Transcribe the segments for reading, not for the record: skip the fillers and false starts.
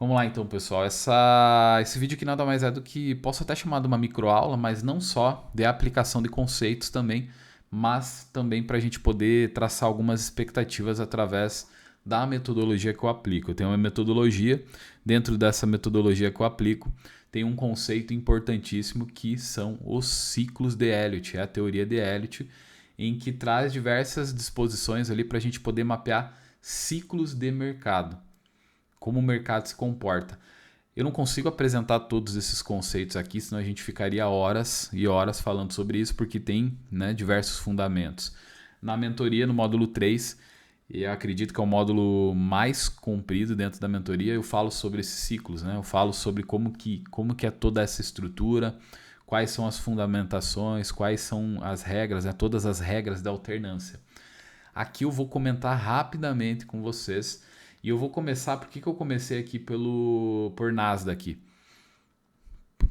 Vamos lá então, pessoal. Esse vídeo aqui nada mais é do que, posso até chamar de uma microaula, mas não só de aplicação de conceitos também, mas também para a gente poder traçar algumas expectativas através da metodologia que eu aplico. Eu tenho uma metodologia, dentro dessa metodologia que eu aplico, tem um conceito importantíssimo que são os ciclos de Elliott, é a teoria de Elliott, em que traz diversas disposições ali para a gente poder mapear ciclos de mercado, como o mercado se comporta. Eu não consigo apresentar todos esses conceitos aqui, senão a gente ficaria horas e horas falando sobre isso, porque tem, né, diversos fundamentos. Na mentoria, no módulo 3, e eu acredito que é o módulo mais comprido dentro da mentoria, eu falo sobre esses ciclos, né? Eu falo sobre como que é toda essa estrutura, quais são as fundamentações, quais são as regras, né? Todas as regras da alternância. Aqui eu vou comentar rapidamente com vocês. E eu vou começar, por que eu comecei aqui por Nasdaq,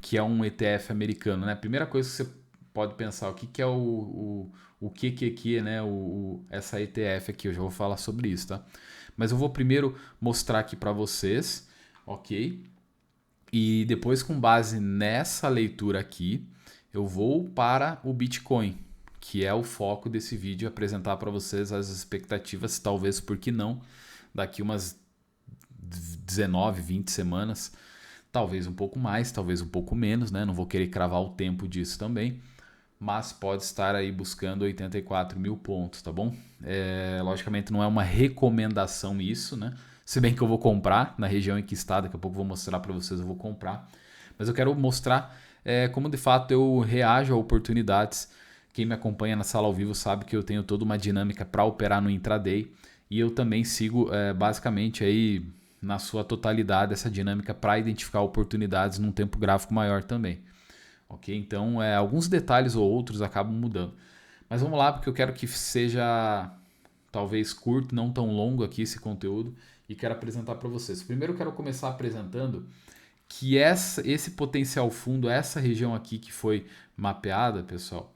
que é um ETF americano, né? A primeira coisa que você pode pensar, o que é o que, né? Essa ETF aqui, eu já vou falar sobre isso, tá? Mas eu vou primeiro mostrar aqui para vocês, ok? E depois, com base nessa leitura aqui, eu vou para o Bitcoin, que é o foco desse vídeo, apresentar para vocês as expectativas, talvez, por que não, daqui umas 19, 20 semanas, talvez um pouco mais, talvez um pouco menos, né? Não vou querer cravar o tempo disso também, mas pode estar aí buscando 84 mil pontos, tá bom? Logicamente não é uma recomendação isso, né? Se bem que eu vou comprar na região em que está, daqui a pouco eu vou mostrar para vocês, eu vou comprar. Mas eu quero mostrar como de fato eu reajo a oportunidades. Quem me acompanha na sala ao vivo sabe que eu tenho toda uma dinâmica para operar no intraday e eu também sigo basicamente aí na sua totalidade essa dinâmica para identificar oportunidades num tempo gráfico maior também. Ok? Então, alguns detalhes ou outros acabam mudando. Mas vamos lá, porque eu quero que seja talvez curto, não tão longo aqui esse conteúdo e quero apresentar para vocês. Primeiro, eu quero começar apresentando que esse potencial fundo, essa região aqui que foi mapeada, pessoal,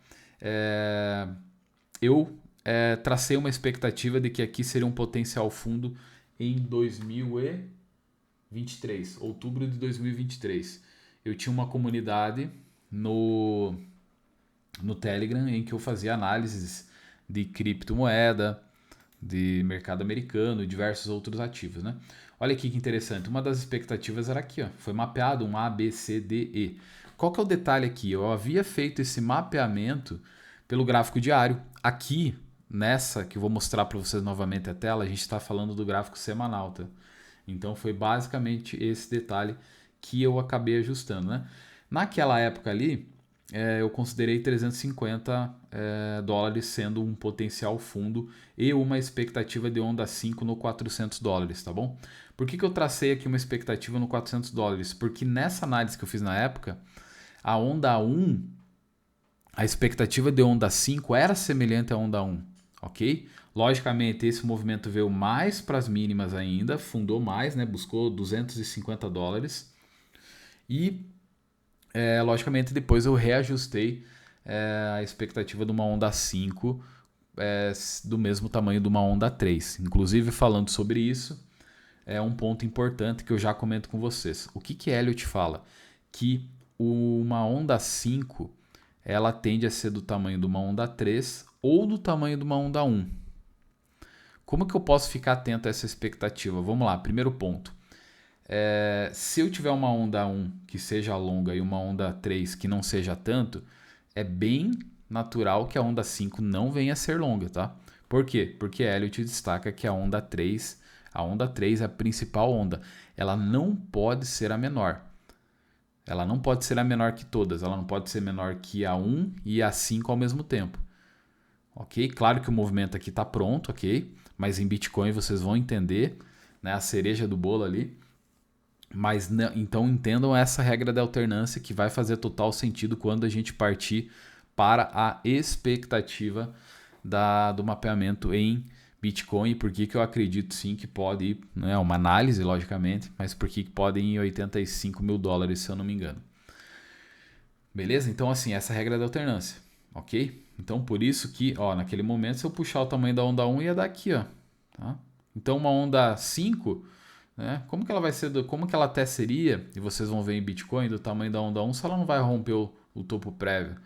eu tracei uma expectativa de que aqui seria um potencial fundo em 2023, outubro de 2023. Eu tinha uma comunidade no, no Telegram em que eu fazia análises de criptomoeda, de mercado americano e diversos outros ativos, né? Olha aqui que interessante. Uma das expectativas era aqui, ó, foi mapeado um A, B, C, D, E. Qual que é o detalhe aqui? Eu havia feito esse mapeamento pelo gráfico diário. Aqui, nessa que eu vou mostrar para vocês novamente a tela, a gente está falando do gráfico semanal, tá? Então foi basicamente esse detalhe que eu acabei ajustando, né? Naquela época ali, eu considerei 350 dólares sendo um potencial fundo e uma expectativa de onda 5 no 400 dólares, tá bom? Por que eu tracei aqui uma expectativa no 400 dólares? Porque nessa análise que eu fiz na época, a onda 1, a expectativa de onda 5 era semelhante à onda 1, ok? Logicamente, esse movimento veio mais para as mínimas ainda, fundou mais, né? Buscou 250 dólares e logicamente, depois eu reajustei a expectativa de uma onda 5 do mesmo tamanho de uma onda 3. Inclusive, falando sobre isso, é um ponto importante que eu já comento com vocês. O que Elliott fala? Que uma onda 5 ela tende a ser do tamanho de uma onda 3 ou do tamanho de uma onda 1. Como que eu posso ficar atento a essa expectativa? Vamos lá, primeiro ponto. Se eu tiver uma onda 1 que seja longa e uma onda 3 que não seja tanto, é bem natural que a onda 5 não venha a ser longa, tá? Por quê? Porque Elliott destaca que a onda 3 é a principal onda, ela não pode ser a menor. Ela não pode ser a menor que todas, ela não pode ser menor que a 1 e a 5 ao mesmo tempo. Ok? Claro que o movimento aqui está pronto, ok? Mas em Bitcoin vocês vão entender, né, a cereja do bolo ali. Mas então entendam essa regra da alternância que vai fazer total sentido quando a gente partir para a expectativa do mapeamento em Bitcoin e por que eu acredito sim que pode ir, não é uma análise logicamente, mas por que pode ir em 85 mil dólares se eu não me engano. Beleza? Então assim, essa regra da alternância, ok? Então por isso que, ó, naquele momento se eu puxar o tamanho da onda 1 ia dar aqui, ó, tá? Então uma onda 5 né? Como que ela vai ser, como que ela até seria, e vocês vão ver em Bitcoin, do tamanho da onda 1, se ela não vai romper o topo prévio.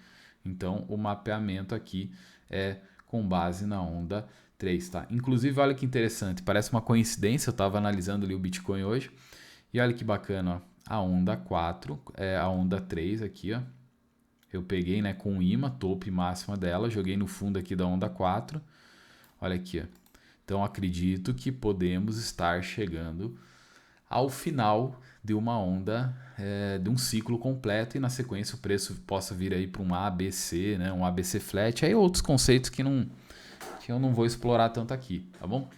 Então, o mapeamento aqui é com base na onda 3, tá? Inclusive, olha que interessante, parece uma coincidência, eu estava analisando ali o Bitcoin hoje, e olha que bacana, ó, a onda 4, a onda 3 aqui, ó, eu peguei, né, com o imã, topo e máxima dela, joguei no fundo aqui da onda 4, olha aqui, ó. Então, acredito que podemos estar chegando ao final de uma onda, de um ciclo completo, e na sequência o preço possa vir aí para um ABC, né, um ABC flat, aí outros conceitos que eu não vou explorar tanto aqui, tá bom?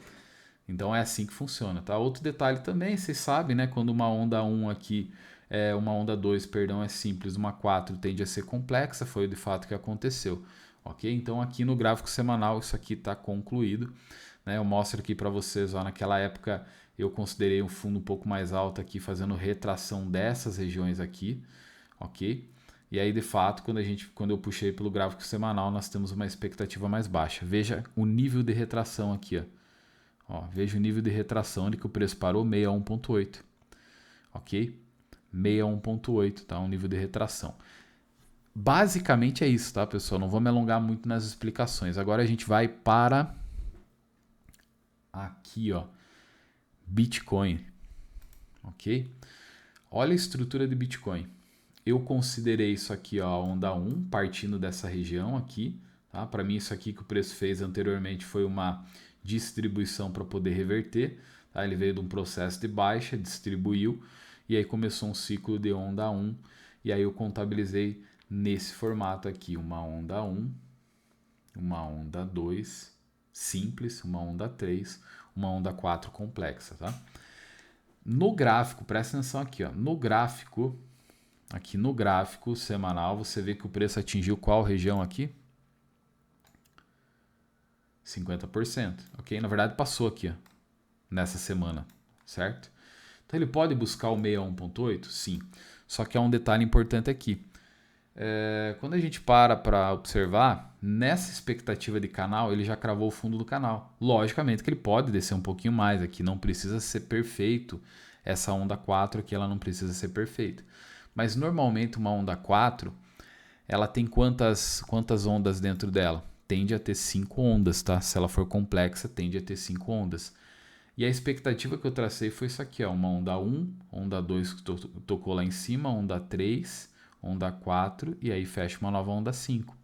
Então é assim que funciona, tá? Outro detalhe também, vocês sabem, né, quando uma onda 1 aqui, uma onda 2, perdão, é simples, uma 4 tende a ser complexa, foi de fato que aconteceu, ok? Então aqui no gráfico semanal isso aqui está concluído, né? Eu mostro aqui para vocês, ó, naquela época eu considerei um fundo um pouco mais alto aqui, fazendo retração dessas regiões aqui, ok? E aí, de fato, quando eu puxei pelo gráfico semanal, nós temos uma expectativa mais baixa. Veja o nível de retração aqui, ó. Ó, veja o nível de retração onde que o preço parou, 61.8, ok? 61.8, tá? Um nível de retração. Basicamente é isso, tá, pessoal? Não vou me alongar muito nas explicações. Agora a gente vai para aqui, ó, Bitcoin, ok? Olha a estrutura de Bitcoin. Eu considerei isso aqui, ó, a onda 1, partindo dessa região aqui, tá? Para mim isso aqui que o preço fez anteriormente foi uma distribuição para poder reverter, tá? Ele veio de um processo de baixa, distribuiu e aí começou um ciclo de onda 1 e aí eu contabilizei nesse formato aqui, uma onda 1, uma onda 2 simples, uma onda 3, uma onda 4 complexa, tá? No gráfico, presta atenção aqui, ó, aqui no gráfico semanal, você vê que o preço atingiu qual região aqui? 50%, ok? Na verdade passou aqui, ó, nessa semana, certo? Então ele pode buscar o 61.8? Sim, só que há um detalhe importante aqui. Quando a gente para observar, nessa expectativa de canal, ele já cravou o fundo do canal. Logicamente que ele pode descer um pouquinho mais aqui, não precisa ser perfeito. Essa onda 4 aqui, ela não precisa ser perfeita. Mas normalmente uma onda 4, ela tem quantas ondas dentro dela? Tende a ter 5 ondas, tá? Se ela for complexa, tende a ter 5 ondas. E a expectativa que eu tracei foi isso aqui, ó, uma onda 1, onda 2 que tocou lá em cima, onda 3, onda 4 e aí fecha uma nova onda 5.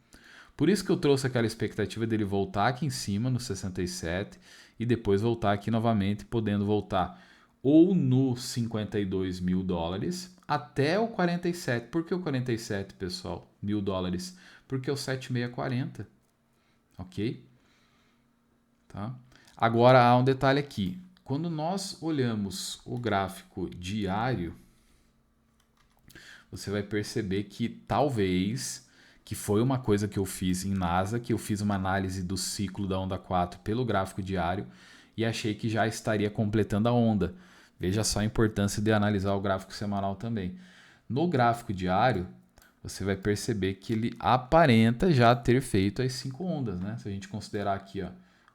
Por isso que eu trouxe aquela expectativa dele voltar aqui em cima no 67 e depois voltar aqui novamente, podendo voltar ou no 52 mil dólares até o 47. Por que o 47, pessoal? Mil dólares? Porque é o 7640, ok? Tá? Agora há um detalhe aqui. Quando nós olhamos o gráfico diário, você vai perceber que talvez, que foi uma coisa que eu fiz em NASA, que eu fiz uma análise do ciclo da onda 4 pelo gráfico diário e achei que já estaria completando a onda. Veja só a importância de analisar o gráfico semanal também. No gráfico diário, você vai perceber que ele aparenta já ter feito as 5 ondas, né? Se a gente considerar aqui, ó,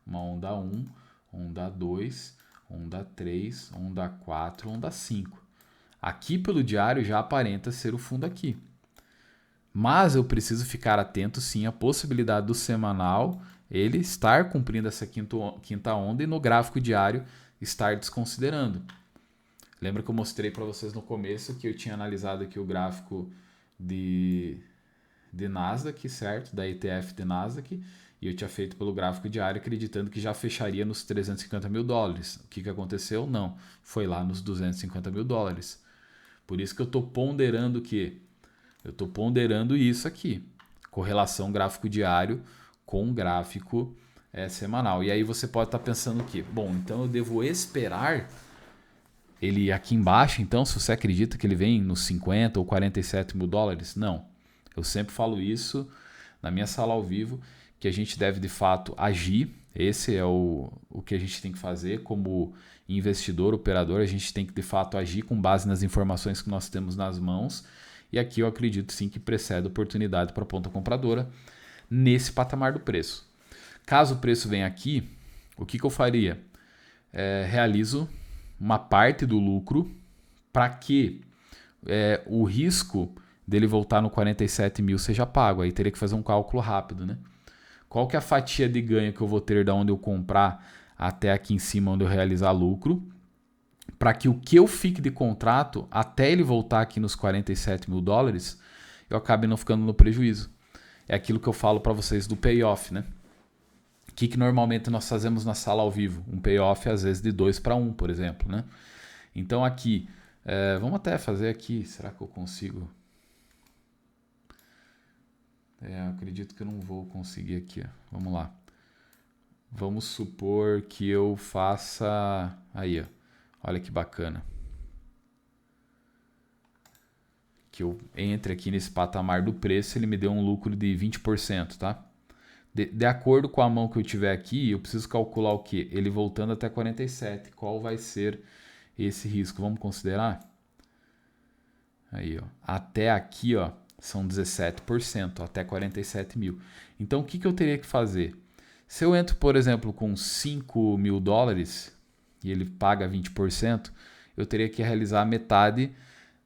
uma onda 1, onda 2, onda 3, onda 4, onda 5. Aqui pelo diário já aparenta ser o fundo aqui. Mas eu preciso ficar atento sim à possibilidade do semanal ele estar cumprindo essa quinta onda e no gráfico diário estar desconsiderando. Lembra que eu mostrei para vocês no começo que eu tinha analisado aqui o gráfico de Nasdaq, certo? Da ETF de Nasdaq, e eu tinha feito pelo gráfico diário acreditando que já fecharia nos 350 mil dólares. O que aconteceu? Não, foi lá nos 250 mil dólares. Por isso que eu estou ponderando o quê? Eu estou ponderando isso aqui, correlação gráfico diário com gráfico semanal. E aí você pode estar pensando o quê? Bom, então eu devo esperar ele aqui embaixo, então, se você acredita que ele vem nos 50 ou 47 mil dólares? Não. Eu sempre falo isso na minha sala ao vivo, que a gente deve de fato agir. Esse é o que a gente tem que fazer como investidor, operador. A gente tem que de fato agir com base nas informações que nós temos nas mãos. E aqui eu acredito sim que precede a oportunidade para a ponta compradora nesse patamar do preço. Caso o preço venha aqui, o que eu faria? Realizo uma parte do lucro para que o risco dele voltar no 47 mil seja pago. Aí teria que fazer um cálculo rápido, né? Qual que é a fatia de ganho que eu vou ter da onde eu comprar até aqui em cima onde eu realizar lucro, para que o que eu fique de contrato até ele voltar aqui nos 47 mil dólares, eu acabe não ficando no prejuízo. É aquilo que eu falo para vocês do payoff, né? O que normalmente nós fazemos na sala ao vivo? Um payoff às vezes de 2 para 1, por exemplo, né? Então aqui, vamos até fazer aqui, será que eu consigo? Acredito que eu não vou conseguir aqui. Vamos lá. Vamos supor que eu faça... Aí, ó. Olha que bacana. Que eu entre aqui nesse patamar do preço, ele me deu um lucro de 20%, tá? De acordo com a mão que eu tiver aqui, eu preciso calcular o quê? Ele voltando até 47. Qual vai ser esse risco? Vamos considerar? Aí, ó. Até aqui, ó, são 17%, até 47 mil. Então, o que eu teria que fazer? Se eu entro, por exemplo, com 5 mil dólares e ele paga 20%, eu teria que realizar metade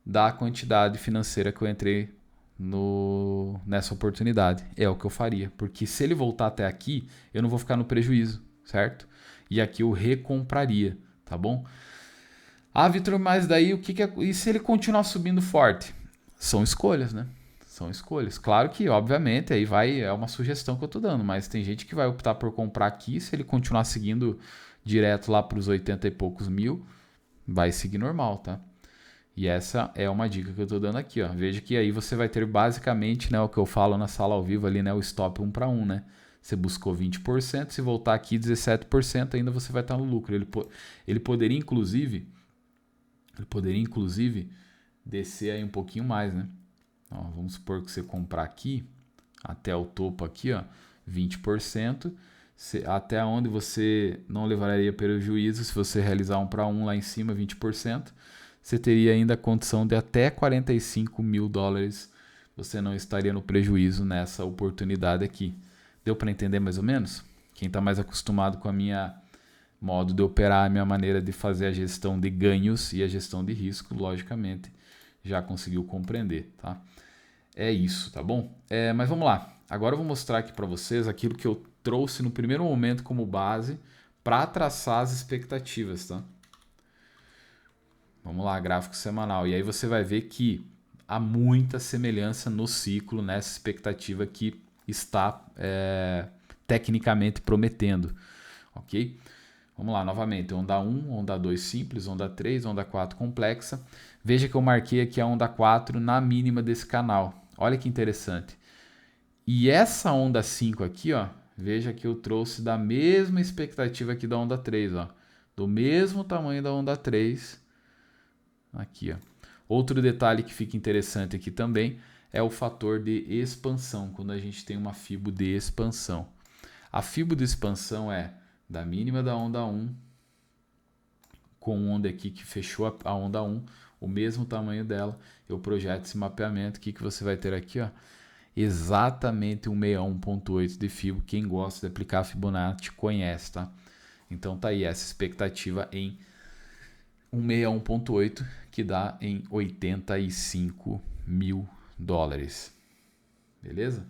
da quantidade financeira que eu entrei nessa oportunidade. É o que eu faria, porque se ele voltar até aqui, eu não vou ficar no prejuízo, certo? E aqui eu recompraria, tá bom? Ah, Vitor, mas daí o que é... E se ele continuar subindo forte? São escolhas, né? São escolhas. Claro que, obviamente, aí é uma sugestão que eu tô dando, mas tem gente que vai optar por comprar aqui, se ele continuar seguindo direto lá para os 80 e poucos mil, vai seguir normal, tá? E essa é uma dica que eu tô dando aqui, ó. Veja que aí você vai ter basicamente, né, o que eu falo na sala ao vivo ali, né, o stop 1 para 1, né? Você buscou 20%, se voltar aqui 17%, ainda você vai estar no lucro. Ele poderia inclusive descer aí um pouquinho mais, né? Ó, vamos supor que você comprar aqui até o topo aqui, ó, 20%, até onde você não levaria prejuízo se você realizar 1 para 1 lá em cima, 20%. Você teria ainda a condição de até 45 mil dólares, você não estaria no prejuízo nessa oportunidade aqui. Deu para entender mais ou menos? Quem está mais acostumado com a minha modo de operar, a minha maneira de fazer a gestão de ganhos e a gestão de risco, logicamente, já conseguiu compreender, tá? É isso, tá bom? Mas vamos lá. Agora eu vou mostrar aqui para vocês aquilo que eu trouxe no primeiro momento como base para traçar as expectativas, tá? Vamos lá, gráfico semanal. E aí você vai ver que há muita semelhança no ciclo, nessa expectativa que está tecnicamente prometendo. Ok? Vamos lá, novamente. Onda 1, onda 2 simples, onda 3, onda 4 complexa. Veja que eu marquei aqui a onda 4 na mínima desse canal. Olha que interessante. E essa onda 5 aqui, ó, veja que eu trouxe da mesma expectativa aqui da onda 3, ó. Do mesmo tamanho da onda 3. Aqui, ó. Outro detalhe que fica interessante aqui também é o fator de expansão, quando a gente tem uma fibo de expansão. A fibo de expansão é da mínima da onda 1 com onda aqui que fechou a onda 1, o mesmo tamanho dela. Eu projeto esse mapeamento, o que você vai ter aqui, ó? Exatamente 161.8 de fibo. Quem gosta de aplicar Fibonacci conhece, tá? Então tá aí essa expectativa em 161.8, que dá em 85 mil dólares. Beleza?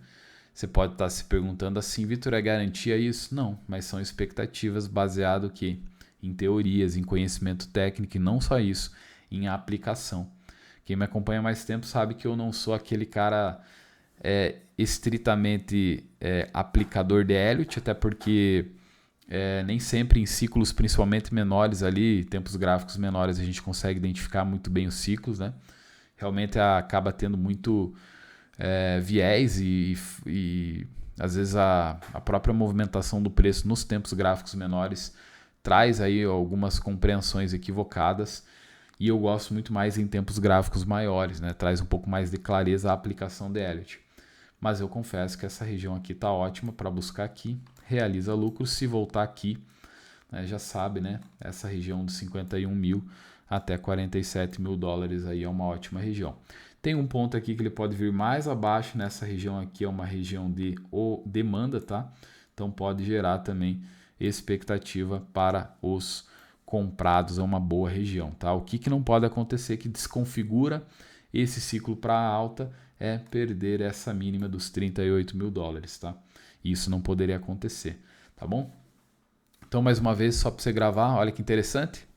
Você pode estar se perguntando assim, Vitor, é garantia isso? Não, mas são expectativas baseado que em teorias, em conhecimento técnico e não só isso, em aplicação. Quem me acompanha há mais tempo sabe que eu não sou aquele cara estritamente aplicador de Elliott, até porque nem sempre em ciclos principalmente menores ali, tempos gráficos menores, a gente consegue identificar muito bem os ciclos, né? Realmente acaba tendo muito viés e às vezes a própria movimentação do preço nos tempos gráficos menores traz aí algumas compreensões equivocadas, e eu gosto muito mais em tempos gráficos maiores, né? Traz um pouco mais de clareza a aplicação de Elliott. Mas eu confesso que essa região aqui está ótima para buscar aqui, realiza lucro. Se voltar aqui, né, já sabe, né? Essa região dos 51 mil até 47 mil dólares aí é uma ótima região. Tem um ponto aqui que ele pode vir mais abaixo, nessa região aqui é uma região de demanda, tá? Então pode gerar também expectativa para os comprados a uma boa região, tá? O que não pode acontecer que desconfigura esse ciclo para alta é perder essa mínima dos 38 mil dólares, tá? Isso não poderia acontecer, tá bom? Então, mais uma vez, só para você gravar, olha que interessante.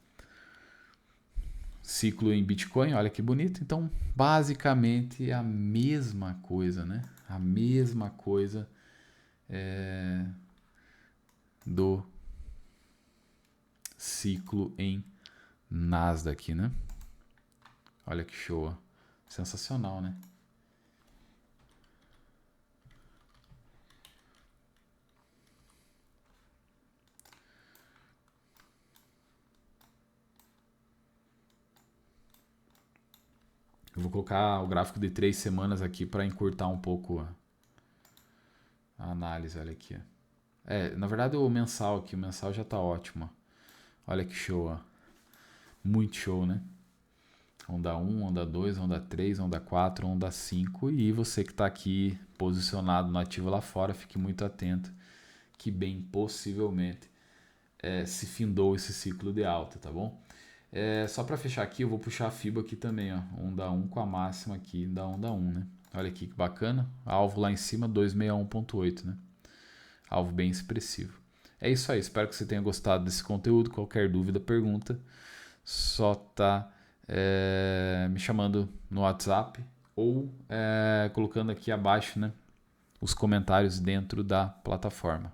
Ciclo em Bitcoin, olha que bonito. Então, basicamente, é a mesma coisa, né? A mesma coisa do ciclo em Nasdaq, né? Olha que show. Sensacional, né? Eu vou colocar o gráfico de 3 semanas aqui para encurtar um pouco a análise. Olha aqui. Na verdade o mensal aqui, o mensal já tá ótimo. Olha que show. Ó. Muito show, né? Onda 1, onda 2, onda 3, onda 4, onda 5. E você que está aqui posicionado no ativo lá fora, fique muito atento que bem possivelmente se findou esse ciclo de alta, tá bom? Só para fechar aqui, eu vou puxar a FIBA aqui também, ó, onda 1 com a máxima aqui da onda 1, né? Olha aqui que bacana, alvo lá em cima 261.8, né? Alvo bem expressivo. É isso aí, espero que você tenha gostado desse conteúdo. Qualquer dúvida, pergunta, só tá me chamando no WhatsApp ou colocando aqui abaixo, né, os comentários dentro da plataforma.